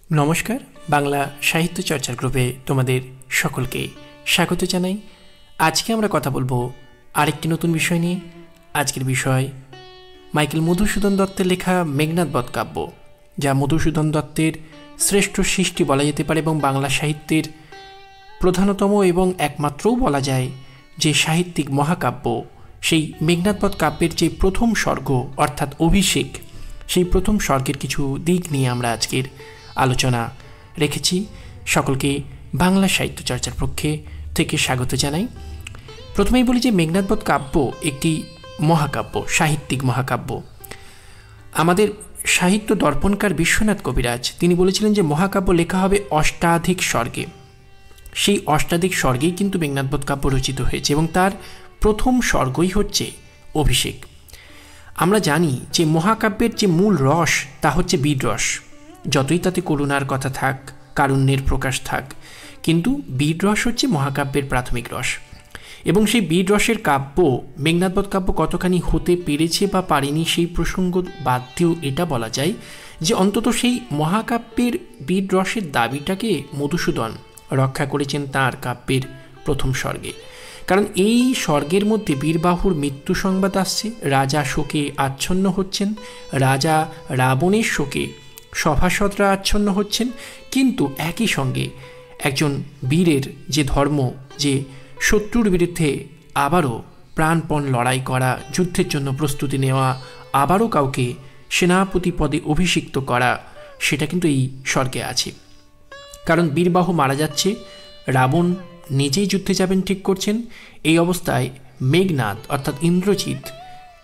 নমস্কার, বাংলা সাহিত্য চর্চার গ্রুপে তোমাদের সকলকে স্বাগত জানাই। আজকে আমরা কথা বলবো আরেকটি নতুন বিষয় নিয়ে। আজকের বিষয় মাইকেল মধুসূদন দত্তের লেখা মেঘনাদ বধ কাব্য, যা মধুসূদন দত্তের শ্রেষ্ঠ সৃষ্টি বলা যেতে পারে এবং বাংলা সাহিত্যের প্রধানতম এবং একমাত্রও বলা যায় যে সাহিত্যিক মহাকাব্য। সেই মেঘনাদ বধ কাব্যের যে প্রথম স্বর্গ অর্থাৎ অভিষেক, সেই প্রথম স্বর্গের কিছু দিক নিয়ে আমরা আজকের আলোচনা রেখেছি। সকলকে বাংলা সাহিত্য চর্চার পক্ষে থেকে স্বাগত জানাই। প্রথমেই বলি যে মেঘনাদ বধ কাব্য একটি মহাকাব্য, সাহিত্যিক মহাকাব্য। আমাদের সাহিত্য দর্পণকার বিশ্বনাথ কবিরাজ তিনি বলেছিলেন যে মহাকাব্য লেখা হবে অষ্টাধিক স্বর্গে। সেই অষ্টাধিক স্বর্গেই কিন্তু মেঘনাদ বধ কাব্য রচিত হয়েছে এবং তার প্রথম স্বর্গই হচ্ছে অভিষেক। আমরা জানি যে মহাকাব্যের যে মূল রস তা হচ্ছে বীর রস। যতই তাতে করুণার কথা থাক, কারুণ্যের প্রকাশ থাক, কিন্তু বীর রস হচ্ছে মহাকাব্যের প্রাথমিক রস। এবং সেই বীর রসের কাব্য মেঘনাদ বধ কাব্য কতখানি হতে পেরেছে বা পারেনি সেই প্রসঙ্গ বাদ দিয়েও এটা বলা যায় যে অন্তত সেই মহাকাব্যের বীর রসের দাবিটাকে মধুসূদন রক্ষা করেছেন তাঁর কাব্যের প্রথম স্বর্গে। কারণ এই স্বর্গের মধ্যে বীরবাহুর মৃত্যু সংবাদ আসছে, রাজা শোকে আচ্ছন্ন হচ্ছেন, রাজা রাবণের শোকে সভাসদরা আচ্ছন্ন হচ্ছেন, কিন্তু একই সঙ্গে একজন বীরের যে ধর্ম, যে শত্রুর বিরুদ্ধে আবারও প্রাণপণ লড়াই করা, যুদ্ধের জন্য প্রস্তুতি নেওয়া, আবারও কাউকে সেনাপতি পদে অভিষিক্ত করা, সেটা কিন্তু এই স্বর্গে আছে। কারণ বীরবাহু মারা যাচ্ছে, রাবণ নিজেই যুদ্ধে যাবেন ঠিক করছেন। এই অবস্থায় মেঘনাদ অর্থাৎ ইন্দ্রজিৎ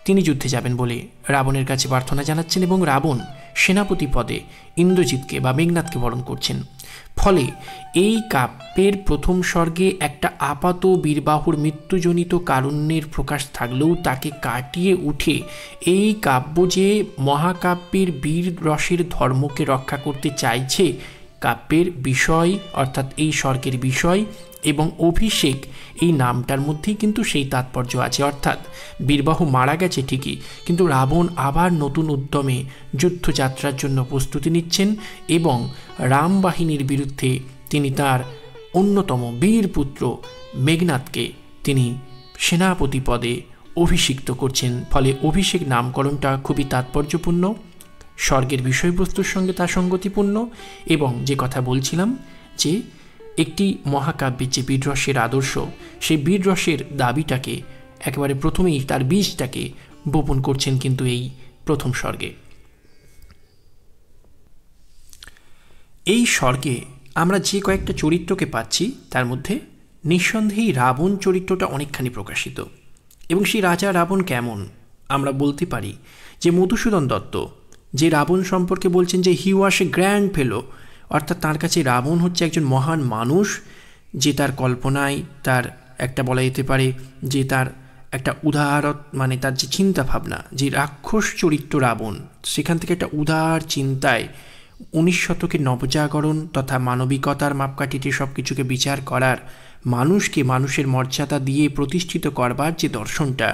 তিনি যুদ্ধে যাবেন বলে রাবণের কাছে প্রার্থনা জানাচ্ছেন এবং রাবণ সেনাপতি পদে ইন্দ্রজিৎকে বা মেঘনাদকে বরণ করছেন। ফলে এই কাব্যের প্রথম স্বর্গে একটা আপাত বীরবাহুর মৃত্যুজনিত কারুণ্যের প্রকাশ থাকলেও তাকে কাটিয়ে উঠে এই কাব্য যে মহাকাব্যের বীর রসের ধর্মকে রক্ষা করতে চাইছে, কাব্যের বিষয় অর্থাৎ এই স্বর্গের বিষয় এবং অভিষেক এই নামটার মধ্যেই কিন্তু সেই তাৎপর্য আছে। অর্থাৎ বীরবাহু মারা গেছে ঠিকই, কিন্তু রাবণ আবার নতুন উদ্যমে যুদ্ধযাত্রার জন্য প্রস্তুতি নিচ্ছেন এবং রাম বাহিনীর বিরুদ্ধে তিনি তার অন্যতম বীর পুত্র মেঘনাদকে তিনি সেনাপতি পদে অভিষিক্ত করছেন। ফলে অভিষেক নামকরণটা খুবই তাৎপর্যপূর্ণ, স্বর্গের বিষয়বস্তুর সঙ্গে তা সঙ্গতিপূর্ণ এবং যে কথা বলছিলাম যে একটি মহাকাব্যের যে বীররসের আদর্শ, সেই বীররসের দাবিটাকে একেবারে প্রথমেই তার বীজটাকে বপন করছেন কিন্তু এই প্রথম স্বর্গে। এই স্বর্গে আমরা যে কয়েকটা চরিত্রকে পাচ্ছি তার মধ্যে নিঃসন্দেহেই রাবণ চরিত্রটা অনেকখানি প্রকাশিত। এবং সেই রাজা রাবণ কেমন আমরা বলতে পারি যে মধুসূদন দত্ত যে রাবণ সম্পর্কে বলছেন যে হি ওয়াজ এ গ্র্যান্ড ফেলো, অর্থাৎ তার কাছে রাবণ হচ্ছে একজন মহান মানুষ, যে তার কল্পনায় তার একটা বলা যেতে পারে যে তার একটা উদার মানে তার যে চিন্তা ভাবনা, যে রাক্ষস চরিত্র রাবণ, সেখান থেকে একটা উদার চিন্তায় 19 শতকের নবজাগরণ তথা মানবিকতার মাপকাঠিতে সব কিছুকে বিচার করার, মানুষকে মানুষের মর্যাদা দিয়ে প্রতিষ্ঠিত করবার যে দর্শনটা,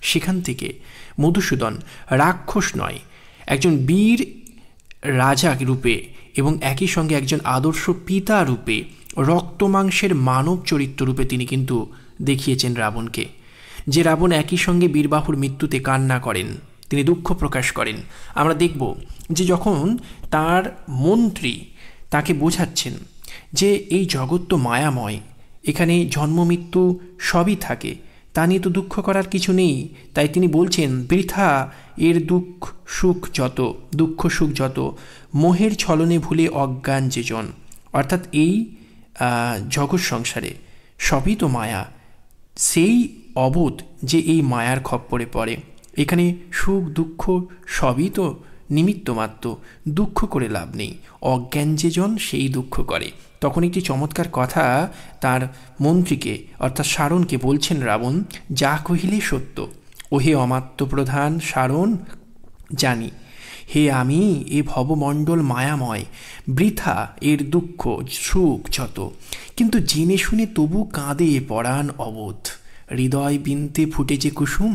সেখান থেকে মধুসূদন রাক্ষস নয়, একজন বীর রাজা রূপে এবং একই সঙ্গে একজন আদর্শ পিতা রূপে, রক্তমাংসের মানব চরিত্র রূপে তিনি কিন্তু দেখিয়েছেন রাবণকে। যে রাবণ একই সঙ্গে বীরবাহুর মৃত্যুতে কান্না করেন, তিনি দুঃখ প্রকাশ করেন। আমরা দেখব যে যখন তার মন্ত্রী তাকে বোঝাচ্ছেন যে এই জগৎ তো মায়াময়, এখানে জন্ম মৃত্যু সবই থাকে, তা নিয়ে তো দুঃখ করার কিছু নেই, তাই তিনি বলছেন বৃথা এর দুঃখ সুখ যত মোহের ছলনে ভুলে অজ্ঞান যে জন। অর্থাৎ এই জগৎ সংসারে সবই তো মায়া, সেই অবোধ যে এই মায়ার খপ্পরে পড়ে, এখানে সুখ দুঃখ সবই তো নিমিত্ত মাত্র, দুঃখ করে লাভ নেই, অজ্ঞান যে জন সেই দুঃখ করে। তখন একটি চমৎকার কথা তার মন্ত্রীকে অর্থাৎ সারণকে বলছেন রাবণ, যা কহিলে সত্য, ওহে অমাত্য প্রধান সারণ জানি, হে আমি এ ভবমণ্ডল মায়াময়, বৃথা এর দুঃখ সুখ যত, কিন্তু জেনে শুনে তবু কাঁদে পরাণ অবোধ, হৃদয় বিনতে ফুটে যে কুসুম,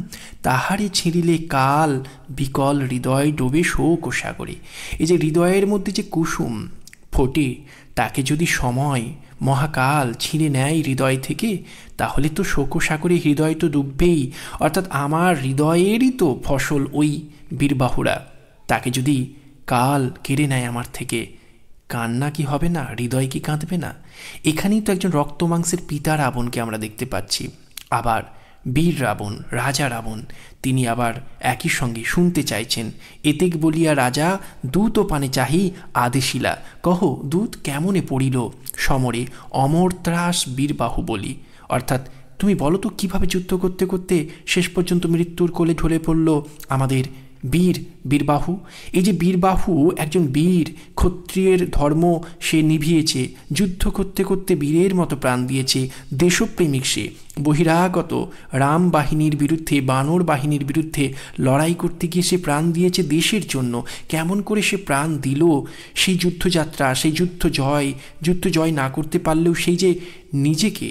তাহারে ছিঁড়িলে কাল বিকল হৃদয় ডোবে শোক ও সাগরে। এই যে হৃদয়ের মধ্যে যে কুসুম ফোটে তাকে যদি সময় মহাকাল ছিঁড়ে নেয় হৃদয় থেকে, তাহলে তো শোকসাগরে হৃদয় তো ডুববেই। অর্থাৎ আমার হৃদয়েরই তো ফসল ওই বীরবাহুরা। তাকে যদি কাল কেড়ে নেয় আমার থেকে, কান্না কি হবে না? হৃদয় কি কাঁদবে না? এখানেই তো একজন রক্ত মাংসের পিতা রাবণকে আমরা দেখতে পাচ্ছি। আবার বীর রাবণ, রাজা রাবণ, তিনি আবার একই সঙ্গে শুনতে চাইছেন, এতেক বলিয়া রাজা দূত পানে চাহি আদেশিলা, কহ দূত কেমনে পড়িল সমরে অমর ত্রাস বীরবাহু বলি। অর্থাৎ তুমি বলো তো কীভাবে যুদ্ধ করতে করতে শেষ পর্যন্ত মৃত্যুর কোলে ঢলে পড়ল আমাদের বীরবাহু। এই যে বীরবাহু একজন বীর, ক্ষত্রিয়ের ধর্ম সে নিভিয়েছে, যুদ্ধ করতে করতে বীরের মতো প্রাণ দিয়েছে, দেশপ্রেমিক সে, বহিরাগত রাম বাহিনীর বিরুদ্ধে, বানর বাহিনীর বিরুদ্ধে লড়াই করতে গিয়ে সে প্রাণ দিয়েছে দেশের জন্য। কেমন করে সে প্রাণ দিল, সেই যুদ্ধযাত্রা, সেই যুদ্ধ জয় না করতে পারলেও সেই যে নিজেকে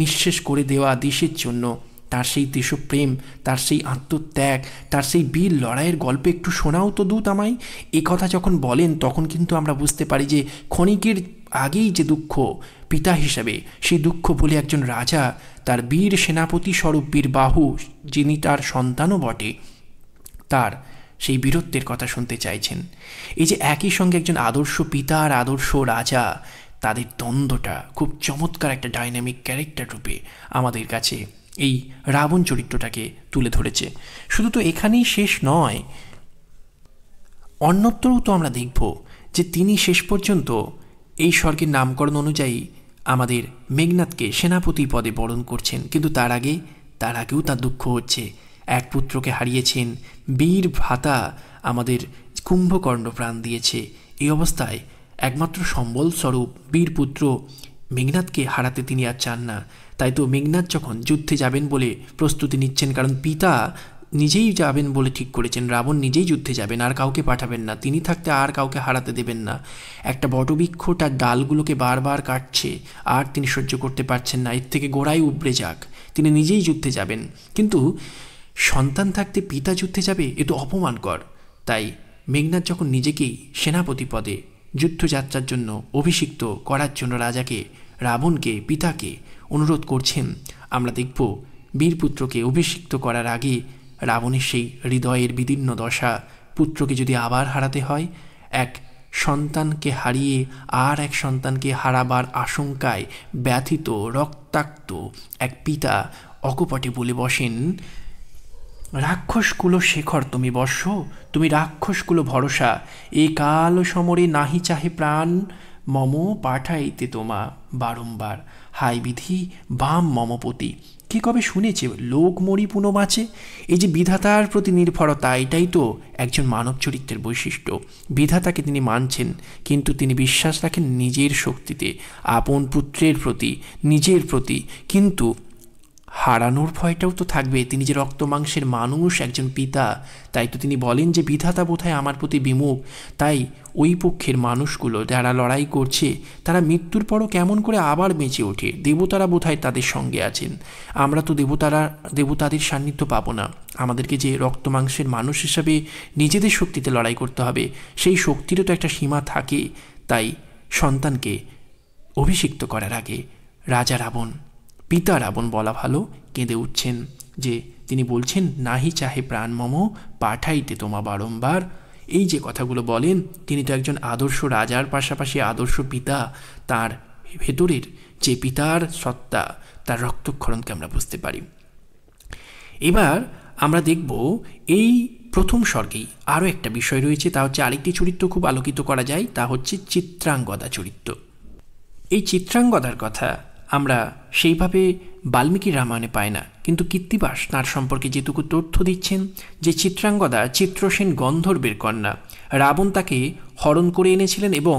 নিঃশেষ করে দেওয়া দেশের জন্য, তার সেই দেশপ্রেম, তার সেই আত্মত্যাগ, তার সেই বীর লড়াইয়ের গল্প একটু শোনাও তো দূত আমায়। এ কথা যখন বলেন তখন কিন্তু আমরা বুঝতে পারি যে ক্ষণিকের আগেই যে দুঃখ পিতা হিসাবে, সেই দুঃখ বলে একজন রাজা তার বীর সেনাপতি স্বরূপ বীরবাহু, যিনি তার সন্তানও বটে, তার সেই বীরত্বের কথা শুনতে চাইছেন। এই যে একই সঙ্গে একজন আদর্শ পিতা আর আদর্শ রাজা, তাদের দ্বন্দ্বটা খুব চমৎকার একটা ডাইনামিক ক্যারেক্টার রূপে আমাদের কাছে এই রাবণ চরিত্রটাকে তুলে ধরেছে। শুধু তো এখানেই শেষ নয়, অন্যত্রও তো আমরা দেখব যে তিনি শেষ পর্যন্ত এই স্বর্গের নামকরণ অনুযায়ী আমাদের মেঘনাদকে সেনাপতি পদে বরণ করছেন। কিন্তু তার আগেও তার দুঃখ হচ্ছে, এক পুত্রকে হারিয়েছেন, বীর ভ্রাতা আমাদের কুম্ভকর্ণ প্রাণ দিয়েছে। এই অবস্থায় একমাত্র সম্বলস্বরূপ বীরপুত্র মেঘনাদকে হারাতে তিনি আর চান না। তাই তো মেঘনাদ যখন যুদ্ধে যাবেন বলে প্রস্তুতি নিচ্ছেন, কারণ পিতা নিজেই যাবেন বলে ঠিক করেছেন, রাবণ নিজেই যুদ্ধে যাবেন, আর কাউকে পাঠাবেন না, তিনি থাকতে আর কাউকে হারাতে দেবেন না। একটা বটবৃক্ষ তার ডালগুলোকে বারবার কাটছে, আর তিনি সহ্য করতে পারছেন না, এর থেকে গোড়াই উবড়ে যাক, তিনি নিজেই যুদ্ধে যাবেন। কিন্তু সন্তান থাকতে পিতা যুদ্ধে যাবে, এ তো অপমানকর। তাই মেঘনাদ যখন নিজেকেই সেনাপতি পদে যুদ্ধযাত্রার জন্য অভিষিক্ত করার জন্য রাজাকে, রাবণকে, পিতাকে অনুরোধ করছেন, আমরা দেখব বীরপুত্রকে অভিষিক্ত করার আগে রাবণের সেই হৃদয়ের বিদীর্ণ দশা, পুত্রকে যদি আবার হারাতে হয়, এক সন্তানকে হারিয়ে আর এক সন্তানকে হারাবার আশঙ্কায় ব্যথিত রক্তাক্ত এক পিতা অকপটে বলে বসেন, রাক্ষসকুলো শেখর তুমি বর্ষ, তুমি রাক্ষসকুলো ভরসা, এ কাল সমরে নাহি চাহে প্রাণ, মম পাঠাইতে তোমা বারংবার, হাই বিধি বাম মমপতি। কে কবে শুনেছে লোক মরি পুনঃ বাঁচে? এই যে বিধাতার প্রতি নির্ভরতা, এটাই তো একজন মানব চরিত্রের বৈশিষ্ট্য। বিধাতাকে তিনি মানছেন, কিন্তু তিনি বিশ্বাস রাখেন নিজের শক্তিতে, আপন পুত্রের প্রতি, নিজের প্রতি। কিন্তু হারানোর ভয়টাও তো থাকবে, তিনি যে রক্ত মাংসের মানুষ, একজন পিতা। তাই তো তিনি বলেন যে বিধাতা বোধহয় আমার প্রতি বিমুখ। তাই ওই পক্ষের মানুষগুলো যারা লড়াই করছে, তারা মৃত্যুর পরও কেমন করে আবার বেঁচে ওঠে, দেবতারা বোধহয় তাদের সঙ্গে আছেন। আমরা তো দেবতাদের সান্নিধ্য পাবো না। আমাদেরকে যে রক্ত মাংসের মানুষ হিসাবে নিজেদের শক্তিতে লড়াই করতে হবে, সেই শক্তিরও তো একটা সীমা থাকে। তাই সন্তানকে অভিষিক্ত করার আগে রাজা রাবণ, পিতা রাবণ বলা ভালো, কেঁদে উঠছেন, যে তিনি বলছেন, নাহি চাহে প্রাণ মম পাঠাইতে তোমা বারংবার। এই যে কথাগুলো বলেন, তিনি তো একজন আদর্শ রাজার পাশাপাশি আদর্শ পিতা। তার ভেতরের যে পিতার সত্তা, তার রক্তক্ষরণকে আমরা বুঝতে পারি। এবার আমরা দেখব এই প্রথম স্বর্গেই আরও একটা বিষয় রয়েছে, তা হচ্ছে আরেকটি চরিত্র খুব আলোকিত করা যায়, তা হচ্ছে চিত্রাঙ্গদা চরিত্র। এই চিত্রাঙ্গদার কথা আমরা সেইভাবে বাল্মীকির রামায়ণে পাই না, কিন্তু কীর্তিবাস তাঁর সম্পর্কে যেটুকু তথ্য দিচ্ছেন, যে চিত্রাঙ্গদা চিত্রসেন গন্ধর্বের কন্যা। রাবণ তাকে হরণ করে এনেছিলেন এবং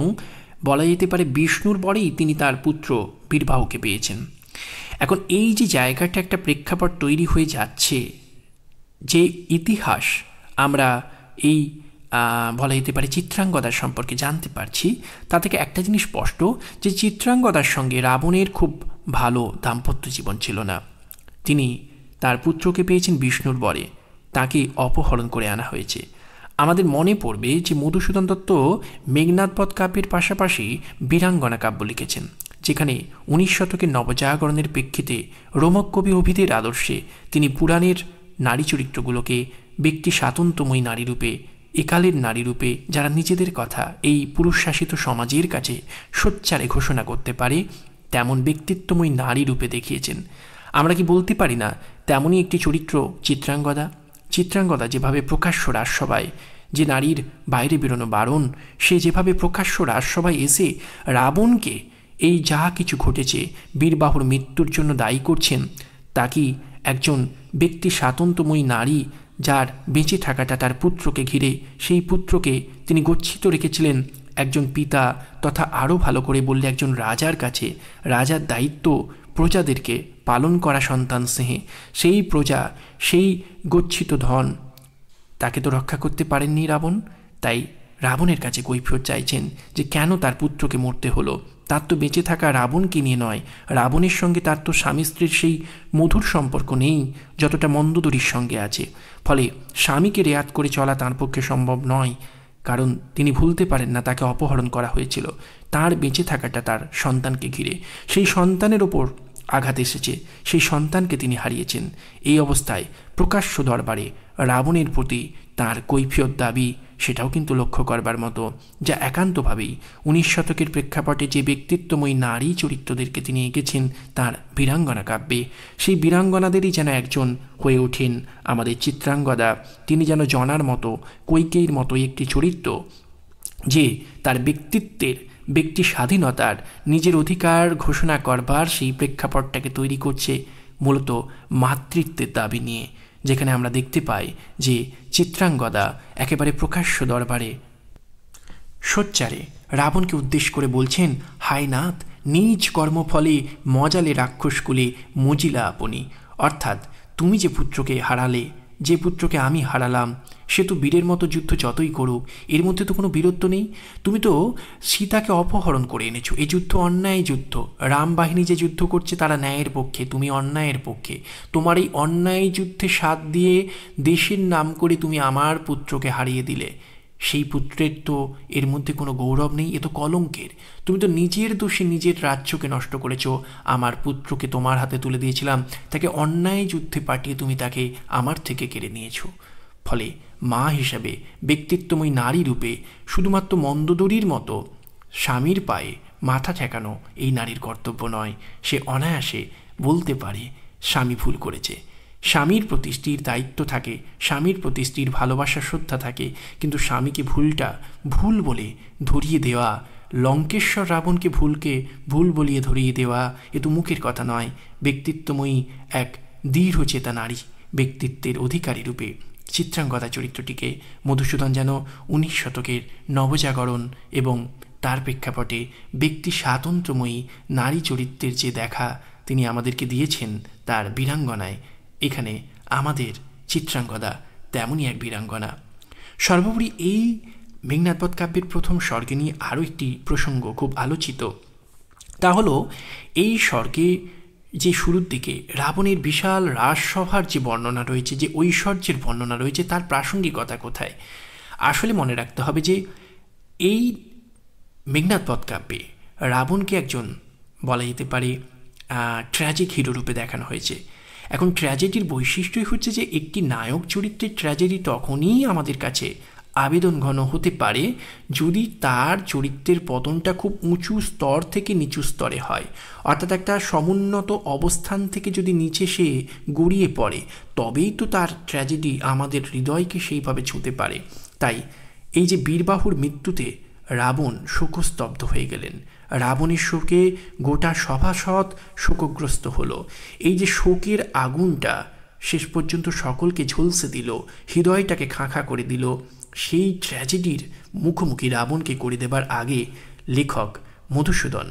বলা যেতে পারে বিষ্ণুর পরেই তিনি তার পুত্র বীরবাহুকে পেয়েছেন। এখন এই যে জায়গাটা একটা প্রেক্ষাপট তৈরি হয়ে যাচ্ছে, যে ইতিহাস আমরা এই বলা যেতে পারে চিত্রাঙ্গদার সম্পর্কে জানতে পারছি, তা থেকে একটা জিনিস স্পষ্ট, যে চিত্রাঙ্গদার সঙ্গে রাবণের খুব ভালো দাম্পত্য জীবন ছিল না। তিনি তার পুত্রকে পেয়েছেন বিষ্ণুর বরে, তাকে অপহরণ করে আনা হয়েছে। আমাদের মনে পড়বে যে মধুসূদন দত্ত মেঘনাদ বধ কাব্যের পাশাপাশি বীরাঙ্গনা কাব্য লিখেছেন, যেখানে 19 শতকের নবজাগরণের প্রেক্ষিতে রোমক কবি অভিধের আদর্শে তিনি পুরাণের নারী চরিত্রগুলোকে ব্যক্তি স্বাতন্ত্র্যময়ী নারীরূপে, একালের নারীরূপে, যারা নিজেদের কথা এই পুরুষ শাসিত সমাজের কাছে সোচ্চারে ঘোষণা করতে পারে তেমন ব্যক্তিত্বময়ী নারী রূপে দেখিয়েছেন। আমরা কি বলতে পারি না তেমনই একটি চরিত্র চিত্রাঙ্গদা? চিত্রাঙ্গদা যেভাবে প্রকাশ্য রাজসভায়, যে নারীর বাইরে বেরোনো বারণ, সে যেভাবে প্রকাশ্য রাজসভায় এসে রাবণকে এই যা কিছু ঘটেছে বীরবাহুর মৃত্যুর জন্য দায়ী করছেন, তা কি একজন ব্যক্তি স্বাতন্ত্র্যময়ী নারী যার বেঁচে থাকাটা তার পুত্রকে ঘিরে, সেই পুত্রকে তিনি গচ্ছিত রেখেছিলেন একজন পিতা তথা আরও ভালো করে বললে একজন রাজার কাছে। রাজার দায়িত্ব প্রজাদেরকে পালন করা সন্তান স্নেহে, সেই প্রজা, সেই গচ্ছিত ধন তাকে তো রক্ষা করতে পারেননি রাবণ। তাই রাবণের কাছে কৈফিয়ত চাইছেন যে কেন তার পুত্রকে মরতে হলো। তার তো বেঁচে থাকা রাবণকে নিয়ে নয়, রাবণের সঙ্গে তার তো স্বামী স্ত্রীর সেই মধুর সম্পর্ক নেই যতটা মন্দোদরীর সঙ্গে আছে। ফলে স্বামীকে রেয়াত করে চলা তাঁর পক্ষে সম্ভব নয়, কারণ তিনি ভুলতে পারেন না তাকে অপহরণ করা হয়েছিল। তার বেঁচে থাকাটা তার সন্তানকে ঘিরে, সেই সন্তানের ওপর আঘাত এসেছে, সেই সন্তানকে তিনি হারিয়েছেন। এই অবস্থায় প্রকাশ্য দরবারে রাবণের প্রতি তার কৈফিয়ত দাবি, সেটাও কিন্তু লক্ষ্য করবার মতো, যা একান্তভাবেই 19 শতকের প্রেক্ষাপটে যে ব্যক্তিত্বময়ী নারী চরিত্রদেরকে তিনি এঁকেছেন তার বীরাঙ্গনা কাব্যে, সেই বীরাঙ্গনাদেরই যেন একজন হয়ে ওঠেন আমাদের চিত্রাঙ্গদা। তিনি যেন জনার মতো, কৈকেয়ীর মতো একটি চরিত্র, যে তার ব্যক্তিত্বের, ব্যক্তি স্বাধীনতার, নিজের অধিকার ঘোষণা করবার সেই প্রেক্ষাপটটাকে তৈরি করছে মূলত মাতৃত্বের দাবি নিয়ে, যেখানে আমরা দেখতে পাই যে চিত্রাঙ্গদা একেবারে প্রকাশ্য দরবারে সোচ্চারে রাবণকে উদ্দেশ্য করে বলছেন, হায় নাথ, নিজ কর্মফলে মজালে রাক্ষসকুলে মজিলা আপনি। অর্থাৎ তুমি যে পুত্রকে হারালে, যে পুত্রকে আমি হারালাম, সে তো বীরের মতো যুদ্ধ যতই করুক, এর মধ্যে তো কোনো বীরত্ব নেই। তুমি তো সীতাকে অপহরণ করে এনেছো। এই যুদ্ধ অন্যায় যুদ্ধ। রাম বাহিনী যে যুদ্ধ করছে তারা ন্যায়ের পক্ষে, তুমি অন্যায়ের পক্ষে। তোমার এই অন্যায় যুদ্ধে সাথ দিয়ে দেশের নাম করে তুমি আমার পুত্রকে হারিয়ে দিলে। সেই পুত্রের তো এর মধ্যে কোনো গৌরব নেই, এ তো কলঙ্কের। তুমি তো নিজের দোষে নিজের রাজ্যকে নষ্ট করেছ। আমার পুত্রকে তোমার হাতে তুলে দিয়েছিলাম, তাকে অন্যায় যুদ্ধে পাঠিয়ে তুমি তাকে আমার থেকে কেড়ে নিয়েছো। ফলে মা হিসাবে, ব্যক্তিত্বময়ী নারী রূপে শুধুমাত্র মন্দোদরীর মতো স্বামীর পায়ে মাথা ঠেকানো এই নারীর কর্তব্য নয়। সে অনায়াসে বলতে পারে স্বামী ভুল করেছে। স্বামীর প্রতি স্ত্রীর দায়িত্ব থাকে, স্বামীর প্রতি স্ত্রীর ভালোবাসা, শ্রদ্ধা থাকে, কিন্তু স্বামীকে ভুলটা ভুল বলে ধরিয়ে দেওয়া, লঙ্কেশ্বর রাবণকে ভুলকে ভুল বলিয়ে ধরিয়ে দেওয়া, এ তো মুখের কথা নয়। ব্যক্তিত্বময়ী এক দৃঢ়চেতা নারী, ব্যক্তিত্বের অধিকারী রূপে চিত্রাঙ্গদা চরিত্রটিকে মধুসূদন যেন 19 শতকের নবজাগরণ এবং তার প্রেক্ষাপটে ব্যক্তি স্বাতন্ত্র্যময়ী নারী চরিত্রের যে দেখা তিনি আমাদেরকে দিয়েছেন তার বীরাঙ্গনায়, এখানে আমাদের চিত্রাঙ্গদা তেমনই এক বীরাঙ্গনা। সর্বোপরি এই মেঘনাদ বধ কাব্যের প্রথম স্বর্গে নিয়ে আরও একটি প্রসঙ্গ খুব আলোচিত, তা হলো এই স্বর্গে যে শুরুর দিকে রাবণের বিশাল রাজসভার যে বর্ণনা রয়েছে, যে ঐশ্বর্যের বর্ণনা রয়েছে, তার প্রাসঙ্গিকতা কোথায়? আসলে মনে রাখতে হবে যে এই মেঘনাদ বধ কাব্যে রাবণকে একজন বলা যেতে পারে ট্র্যাজিক হিরো রূপে দেখানো হয়েছে। এখন ট্র্যাজেডির বৈশিষ্ট্যই হচ্ছে যে একটি নায়ক চরিত্রের ট্র্যাজেডি তখনই আমাদের কাছে আবেদন ঘন হতে পারে যদি তার চরিত্রের পতনটা খুব উঁচু স্তর থেকে নিচু স্তরে হয়, অর্থাৎ একটা সমুন্নত অবস্থান থেকে যদি নিচে সে গড়িয়ে পড়ে, তবেই তো তার ট্র্যাজেডি আমাদের হৃদয়কে সেইভাবে ছুঁতে পারে। তাই এই যে বীরবাহুর মৃত্যুতে রাবণ শোকস্তব্ধ হয়ে গেলেন, রাবণের শোকে গোটা সভাসদ শোকগ্রস্ত হলো, এই যে শোকের আগুনটা শেষ পর্যন্ত সকলকে ঝলসে দিল, হৃদয়টাকে খাঁ করে দিল, সেই ট্র্যাজেডির মুখোমুখি রাবণকে করে দেবার আগে লেখক মধুসূদন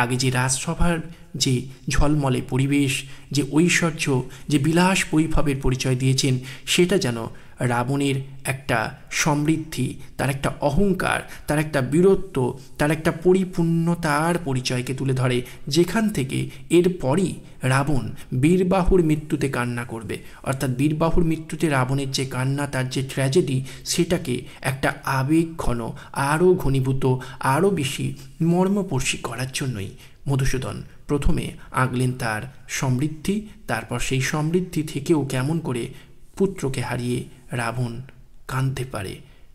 আগে যে রাজসভার যে ঝলমলে পরিবেশ, যে ঐশ্বর্য, যে বিলাস বৈভবের পরিচয় দিয়েছেন, সেটা যেন রাবণের একটা সমৃদ্ধি, তার একটা অহংকার, তার একটা বীরত্ব, তার একটা পরিপূর্ণতার পরিচয়কে তুলে ধরে, যেখান থেকে এরপরই রাবণ বীরবাহুর মৃত্যুতে কান্না করবে। অর্থাৎ বীরবাহুর মৃত্যুতে রাবণের যে কান্না, তার যে ট্র্যাজেডি, সেটাকে একটা আবেগ ঘন, আরও ঘনীভূত, আরও বেশি মর্মস্পর্শী করার জন্যই মধুসূদন প্রথমে আঁকলেন তার সমৃদ্ধি, তারপর সেই সমৃদ্ধি থেকেও কেমন করে পুত্রকে হারিয়ে রাবণ কাঁদতে পারে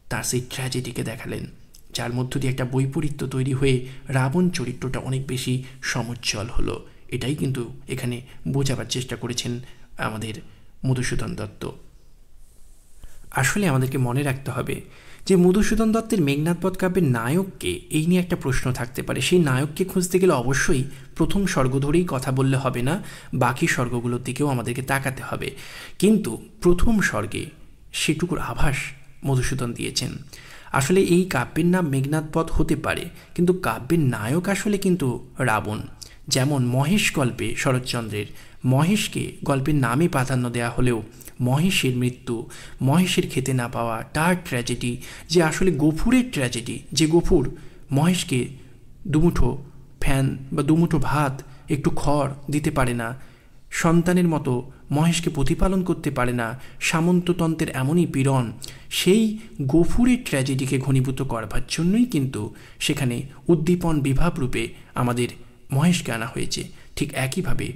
তার সেই ট্র্যাজেডিকে দেখালেন, যার মধ্য দিয়ে একটা বৈপরীত্য তৈরি হয়ে রাবণ চরিত্রটা অনেক বেশি সমুজ্জ্বল হলো। এটাই কিন্তু এখানে বোঝাবার চেষ্টা করেছেন আমাদের মধুসূদন দত্ত। আসলে আমাদেরকে মনে রাখতে হবে যে মধুসূদন দত্তের মেঘনাদবধ কাব্যের নায়ককে, এই নিয়ে একটা প্রশ্ন থাকতে পারে। সেই নায়ককে খুঁজতে গেলে অবশ্যই প্রথম স্বর্গ ধরেই কথা বললে হবে না, বাকি স্বর্গগুলোর দিকেও আমাদেরকে তাকাতে হবে। কিন্তু প্রথম স্বর্গে সেটুকুর আভাস মধুসূদন দিয়েছেন। আসলে এই কাব্যের নাম মেঘনাদবধ হতে পারে, কিন্তু কাব্যের নায়ক আসলে কিন্তু রাবণ। যেমন মহেশ গল্পে শরৎচন্দ্রের মহেশকে গল্পের নামে প্রাধান্য দেওয়া হলেও মহেশের মৃত্যু, মহেশের খেতে না পাওয়া, তার ট্র্যাজেডি, যে আসলে গফুরের ট্র্যাজেডি, যে গফুর মহেশকে দুমুঠো ফ্যান বা দুমুঠো ভাত, একটু খড় দিতে পারে না, সন্তানের মতো মহেশকে প্রতিপালন করতে পারে না, সামন্ততন্ত্রের এমনই পীড়ন, সেই গফুরের ট্র্যাজেডিকে ঘনীভূত করবার জন্যই কিন্তু সেখানে উদ্দীপন বিভাব রূপে আমাদের মহেশকে আনা হয়েছে। ঠিক একইভাবে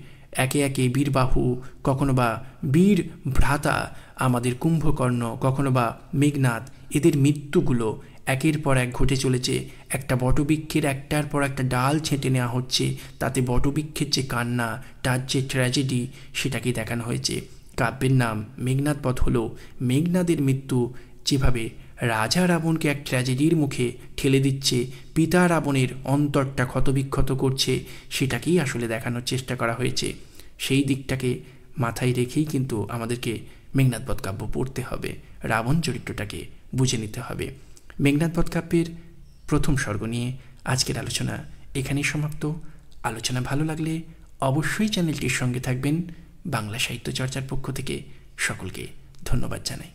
একে একে বীরবাহু, কখনো বা বীর ভ্রাতা আমাদের কুম্ভকর্ণ, কখনো বা মেঘনাদ, এদের মৃত্যুগুলো একের পর এক ঘটে চলেছে। একটা বটবৃক্ষের একটার পর একটা ডাল ছেঁটে নেওয়া হচ্ছে, তাতে বটবৃক্ষের যে কান্না, তার যে ট্র্যাজেডি, সেটাকে দেখানো হয়েছে। কাব্যের নাম মেঘনাদবধ হলো মেঘনাদের মৃত্যু যেভাবে রাজা রাবণকে এক ট্র্যাজেডির মুখে ঠেলে দিচ্ছে, পিতা রাবণের অন্তরটা ক্ষতবিক্ষত করছে, সেটাকেই আসলে দেখানোর চেষ্টা করা হয়েছে। সেই দিকটাকে মাথায় রেখেই কিন্তু আমাদেরকে মেঘনাদবধ কাব্য পড়তে হবে, রাবণ চরিত্রটাকে বুঝে নিতে হবে। মেঘনাদবধ কাব্যের প্রথম স্বর্গ নিয়ে আজকের আলোচনা এখানেই সমাপ্ত। আলোচনা ভালো লাগলে অবশ্যই চ্যানেলটির সঙ্গে থাকবেন। বাংলা সাহিত্য চর্চার পক্ষ থেকে সকলকে ধন্যবাদ জানাই।